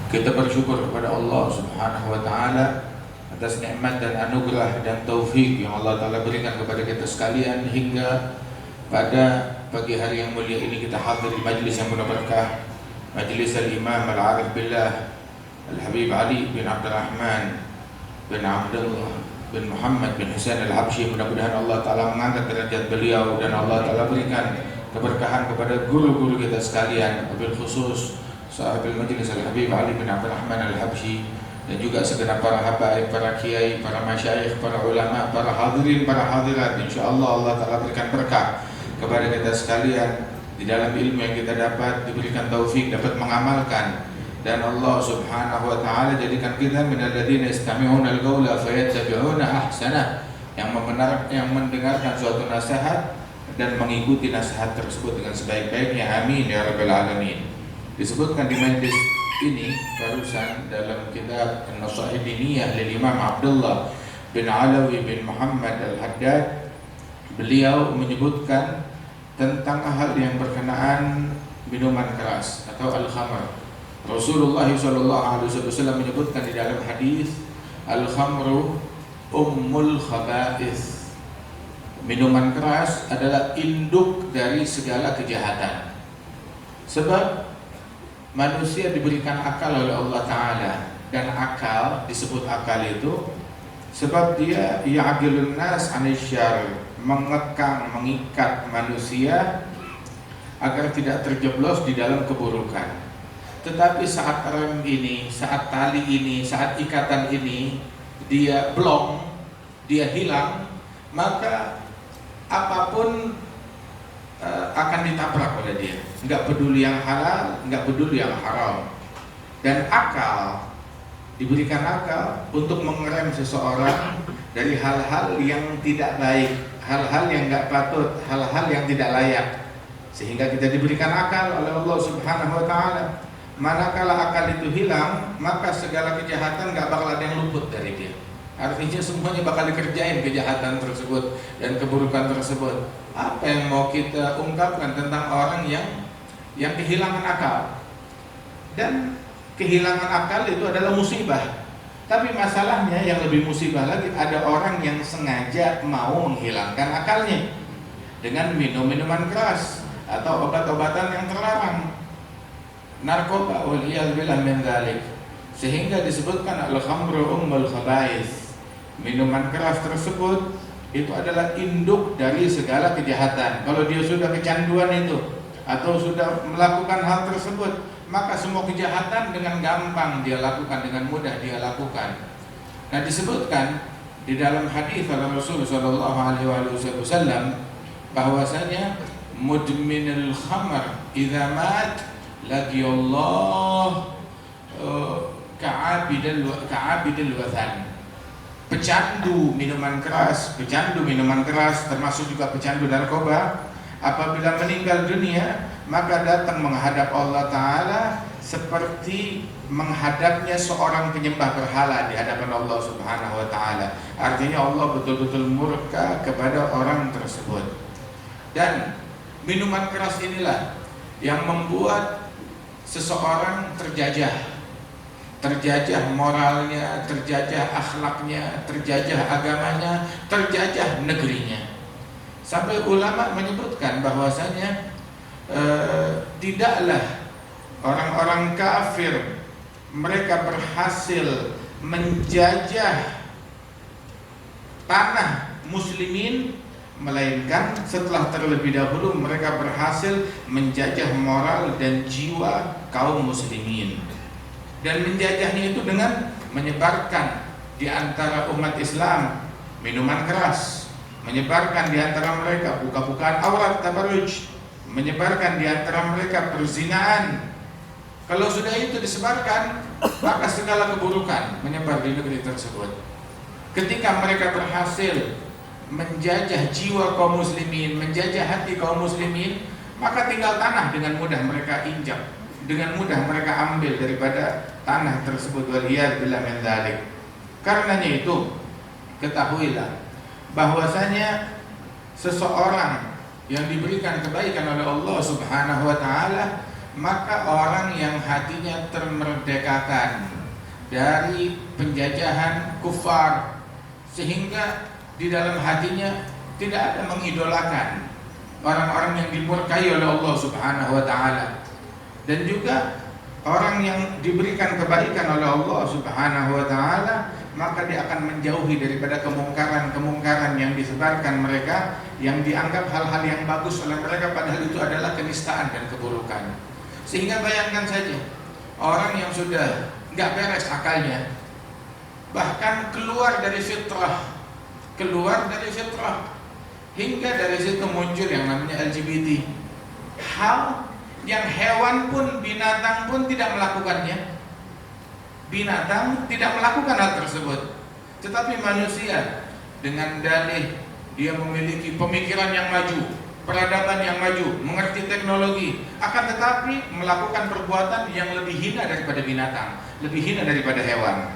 Kita bersyukur kepada Allah Subhanahu wa taala atas nikmat dan anugerah dan taufik yang Allah taala berikan kepada kita sekalian hingga pada pagi hari yang mulia ini kita hadir di majlis yang penuh berkah, majlis Al-Imam Al-Arif Billah Al-Habib Ali bin Abdul Rahman bin Abdullah bin Muhammad bin Husain Al-Habsyi. Mudah-mudahan Allah taala mengangkat derajat beliau dan Allah taala berikan keberkahan kepada guru-guru kita sekalian, wabil khusus sahabat majlis Al-Habib Ali bin Abdul Rahman Al-Habsyi, dan juga segenap para habaib, para kiai, para masyayikh, para ulama, para hadirin, para hadirat. Insyaallah Allah taala berikan berkah kepada kita sekalian di dalam ilmu yang kita dapat, diberikan taufik dapat mengamalkan, dan Allah Subhanahu wa taala jadikan kita minal ladzina yastami'una al-qaula fayattabi'una ahsana, yang mendengarkan suatu nasihat dan mengikuti nasihat tersebut dengan sebaik-baiknya. Amin ya rabbal alamin. Disebutkan di majlis ini barusan dalam kitab An-Nasaih Diniyah lil Imam Abdullah bin Alawi bin Muhammad Al-Haddad, beliau menyebutkan tentang hal yang berkenaan minuman keras atau al-khamr. Rasulullah SAW menyebutkan di dalam hadis, al-khamru ummul khaba'ith. Minuman keras adalah induk dari segala kejahatan. Sebab manusia diberikan akal oleh Allah Ta'ala, dan akal disebut akal itu sebab dia ya'qilun nas anisyar, mengekang, mengikat manusia agar tidak terjeblos di dalam keburukan. Tetapi saat rem ini, saat tali ini, saat ikatan ini dia blong, dia hilang, maka apapun akan ditabrak oleh dia. Enggak peduli yang halal, enggak peduli yang haram. Dan akal, diberikan akal untuk mengerem seseorang dari hal-hal yang tidak baik, hal-hal yang enggak patut, hal-hal yang tidak layak. Sehingga kita diberikan akal oleh Allah Subhanahu wa taala. Manakala akal itu hilang, maka segala kejahatan enggak bakal ada yang luput dari dia. Artinya semuanya bakal dikerjain kejahatan tersebut dan keburukan tersebut. Apa yang mau kita ungkapkan tentang orang yang kehilangan akal? Dan kehilangan akal itu adalah musibah. Tapi masalahnya yang lebih musibah lagi, ada orang yang sengaja mau menghilangkan akalnya dengan minum minuman keras atau obat-obatan yang terlarang, narkoba, waliyadzubillah min dzalik. Sehingga disebutkan al-khamru ummul khaba'ith. Minuman keras tersebut itu adalah induk dari segala kejahatan. Kalau dia sudah kecanduan itu atau sudah melakukan hal tersebut, maka semua kejahatan dengan gampang dia lakukan, dengan mudah dia lakukan. Nah, disebutkan di dalam hadis Rasulullah SAW bahwasanya mudminul khamr idza mat laqiyallah ka'abidil wathan. Pecandu minuman keras termasuk juga pecandu narkoba, apabila meninggal dunia maka datang menghadap Allah Ta'ala seperti menghadapnya seorang penyembah berhala di hadapan Allah Subhanahu wa Ta'ala. Artinya Allah betul-betul murka kepada orang tersebut. Dan minuman keras inilah yang membuat seseorang terjajah moralnya, terjajah akhlaknya, terjajah agamanya, terjajah negerinya. Sampai ulama menyebutkan bahwasanya tidaklah orang-orang kafir mereka berhasil menjajah tanah muslimin, melainkan setelah terlebih dahulu mereka berhasil menjajah moral dan jiwa kaum muslimin. Dan menjajahnya itu dengan menyebarkan di antara umat Islam minuman keras, menyebarkan di antara mereka buka-bukaan aurat, tabarruj, menyebarkan di antara mereka perzinaan. Kalau sudah itu disebarkan, maka segala keburukan menyebar di negeri tersebut. Ketika mereka berhasil menjajah jiwa kaum muslimin, menjajah hati kaum muslimin, maka tinggal tanah dengan mudah mereka injak, dengan mudah mereka ambil daripada tanah tersebut. Waliyadzubillah min dzalik. Karenanya itu ketahuilah bahwasanya seseorang yang diberikan kebaikan oleh Allah Subhanahu wa taala, maka orang yang hatinya termerdekakan dari penjajahan kufar, sehingga di dalam hatinya tidak ada mengidolakan orang-orang yang dimurkai oleh Allah Subhanahu wa taala, dan juga orang yang diberikan kebaikan oleh Allah Subhanahu wa taala, maka dia akan menjauhi daripada kemungkaran-kemungkaran yang disebarkan mereka, yang dianggap hal-hal yang bagus oleh mereka, padahal itu adalah kenistaan dan keburukan. Sehingga bayangkan saja, orang yang sudah nggak beres akalnya, bahkan keluar dari fitrah, hingga dari situ muncul yang namanya LGBT, hal yang hewan pun, binatang pun tidak melakukannya. Binatang tidak melakukan hal tersebut, tetapi manusia dengan dalih dia memiliki pemikiran yang maju, peradaban yang maju, mengerti teknologi, akan tetapi melakukan perbuatan yang lebih hina daripada binatang, lebih hina daripada hewan.